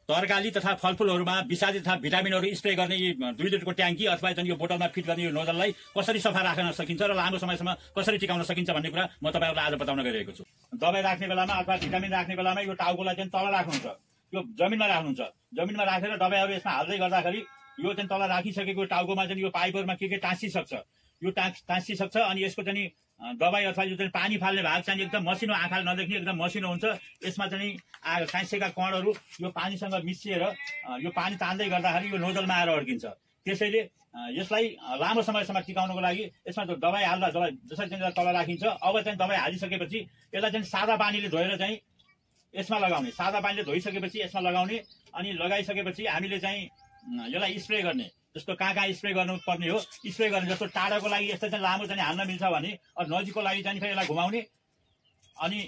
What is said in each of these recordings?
तरकारी तथा फलफुलहरूमा विषादी तथा भिटामिनहरू स्प्रे गर्ने 2 लिटरको ट्याङ्की अथवा चाहिँ यो बोतलमा फिट गर्ने यो नोजललाई कसरी सफा राख्न सकिन्छ र लामो समयसम्म कसरी टिकाउन सकिन्छ भन्ने कुरा म तपाईहरुलाई आज बताउन गइरहेको छु। दबाई राख्ने बेलामा अथवा भिटामिन राख्ने बेलामा यो टाउकोलाई चाहिँ तल राख्नुहुन्छ, यो जमिनमा राख्नुहुन्छ। जमिनमा राखेर दबाईहरू यसमा हाल्दै गर्दाखेरि यो चाहिँ तल राखिसकेको टाउकोमा चाहिँ यो पाइपहरुमा के टाँसिसक्छ, यो टाँसिसक्छ अनि यसको चाहिँ दबाई अथवा यो चाहिँ पानी फाल्ने भाग चाहिँ एकदम मसिनो, आँखाले नदेख्ने एकदम मसिनो हुन्छ। यसमा चाहिँ टाँसिएका कणहरू यो पानीसँग मिसिएर यो पानी तान्दै गर्दाखेरि यो नोजलमा आएर अड्किन्छ। त्यसैले यसलाई लामो समयसम्म टिकाउनको लागि यसमा दबाई हाल्दा जसरी चाहिँ तल राखिन्छ, अब चाहिँ दबाई हालिसकेपछि यसलाई चाहिँ सादा पानीले धोएर चाहिँ यसमा लगाउने, सादा पानीले धोइसकेपछि यसमा लगाउने अनि लगाइसकेपछि हामीले चाहिँ यसलाई स्प्रे गर्ने। जस्तो कहाँ स्प्रे गर्नुपर्ने हो स्प्रे गर्ने। जस्तो टाढाको लागि यस्तो चाहिँ लामो चाहिँ हाल्न मिल्छ भने नजिकको लागि चाहिँ फेरि यसलाई घुमाउने अनि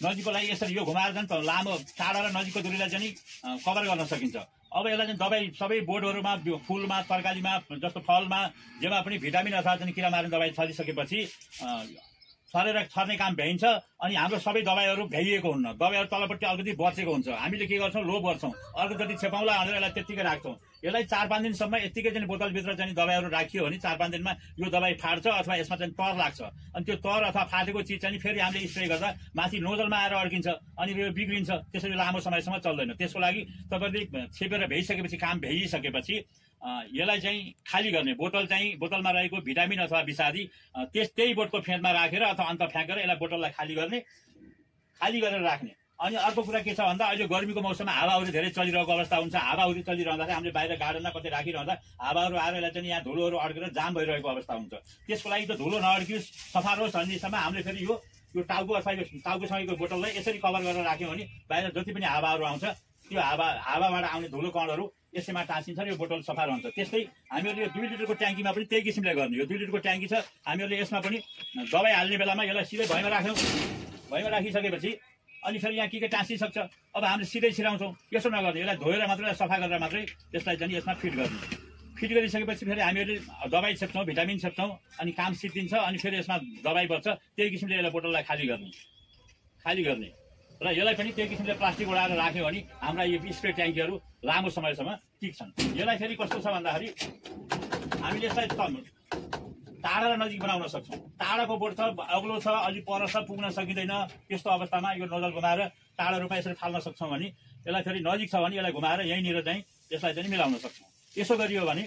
नजिकको लागि यसरी यो घुमाएर चाहिँ लामो टाढा र नजिकको दूरीलाई चाहिँ कभर गर्न सकिन्छ। अब यसलाई चाहिँ दबाई सबै बोटहरूमा, फुलमा, तरकारीमा, जस्तो फलमा जेमा पनि भिटामिन अथवा चाहिँ किरा मार्ने दबाई छरिसकेपछि सरेर छर्ने काम भ्याइन्छ अनि हाम्रो सबै दबाईहरू भ्याइएको हुन्न। दबाईहरू तलपट्टि अलिकति बचेको हुन्छ। हामीले के गर्छौँ, लोभ गर्छौँ, अर्को जति छेपाउँला भनेर यसलाई त्यत्तिकै राख्छौँ। यसलाई 4-5 दिनसम्म यत्तिकै चाहिँ बोतलभित्र चाहिँ दबाईहरू राखियो भने 4-5 दिनमा यो दबाई फाट्छ अथवा यसमा चाहिँ तर लाग्छ अनि त्यो तर अथवा फाटेको चिज चाहिँ फेरि हामीले स्प्रे गर्दा माथि नोजलमा आएर अड्किन्छ अनि यो बिग्रिन्छ। त्यसरी लामो समयसम्म चल्दैन। त्यसको लागि तपाईँले छेपेर भ्याइसकेपछि, काम भ्याइसकेपछि यसलाई चाहिँ खाली गर्ने। बोतलमा रहेको भिटामिन अथवा विषादी त्यही बोटको फेदमा राखेर अथवा अन्त फ्याँकेर यसलाई बोतललाई खाली गरेर राख्ने। अनि अर्को कुरा के छ भन्दा अहिले गर्मीको मौसममा हावाहुरी धेरै चलिरहेको अवस्था हुन्छ। हावाहुरी चलिरहँदाखेरि हामीले बाहिर गार्डनमा कतै राखिरहँदा हावाहरू आएर यसलाई चाहिँ यहाँ धुलोहरू अड्केर जाम भइरहेको अवस्था हुन्छ। त्यसको लागि त धुलो नअड्कियोस्, सफा रहोस् भन्नेसम्म हामीले फेरि यो टाउको अथवा यो टाउकोसँगैको बोतललाई यसरी कभर गरेर राख्यौँ भने बाहिर जति पनि हावाहरू आउँछ त्यो हावाबाट आउने धुलो कणहरू यसैमा टाँसिन्छ र यो बोतल सफा रहन्छ। त्यस्तै हामीहरूले यो 2 लिटरको ट्याङ्कीमा पनि त्यही किसिमले गर्ने। यो 2 लिटरको ट्याङ्की छ, हामीहरूले यसमा पनि दबाई हाल्ने बेलामा यसलाई सिधै भैँमा राख्यौँ। भैँमा राखिसकेपछि अनि फेरि यहाँ के टाँसिसक्छ। अब हामीले सिधै छिराउँछौँ, यसो नगर्ने, यसलाई धोएर मात्रै सफा गरेर मात्रै त्यसलाई चाहिँ यसमा फिट गर्ने। फिट गरिसकेपछि फेरि हामीहरूले दबाई छेप्छौँ, भिटामिन छेप्छौँ अनि काम सिद्धिन्छ अनि फेरि यसमा दबाई बच्छ। त्यही किसिमले यसलाई बोतललाई खाली गर्ने र यसलाई पनि त्यही किसिमले प्लास्टिक ओढाएर राख्यो भने हाम्रा यो स्प्रे ट्याङ्कीहरू लामो समयसम्म टिक्छन्। यसलाई फेरि कस्तो छ भन्दाखेरि हामीले यसलाई टाढा र नजिक बनाउन सक्छौँ। टाढाको बोट छ, अग्लो छ, अलि पर छ, पुग्न सकिँदैन। त्यस्तो अवस्थामा यो नोजल घुमाएर टाढा रूपमा यसरी फाल्न सक्छौँ भने, यसलाई फेरि नजिक छ भने यसलाई घुमाएर यहीँनिर चाहिँ यसलाई चाहिँ मिलाउन सक्छौँ। यसो गरियो भने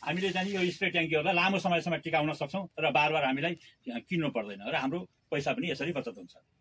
हामीले चाहिँ यो स्प्रे ट्याङ्कीहरूलाई लामो समयसम्म टिकाउन सक्छौँ र बार बार हामीलाई किन्नु पर्दैन र हाम्रो पैसा पनि यसरी बचत हुन्छ।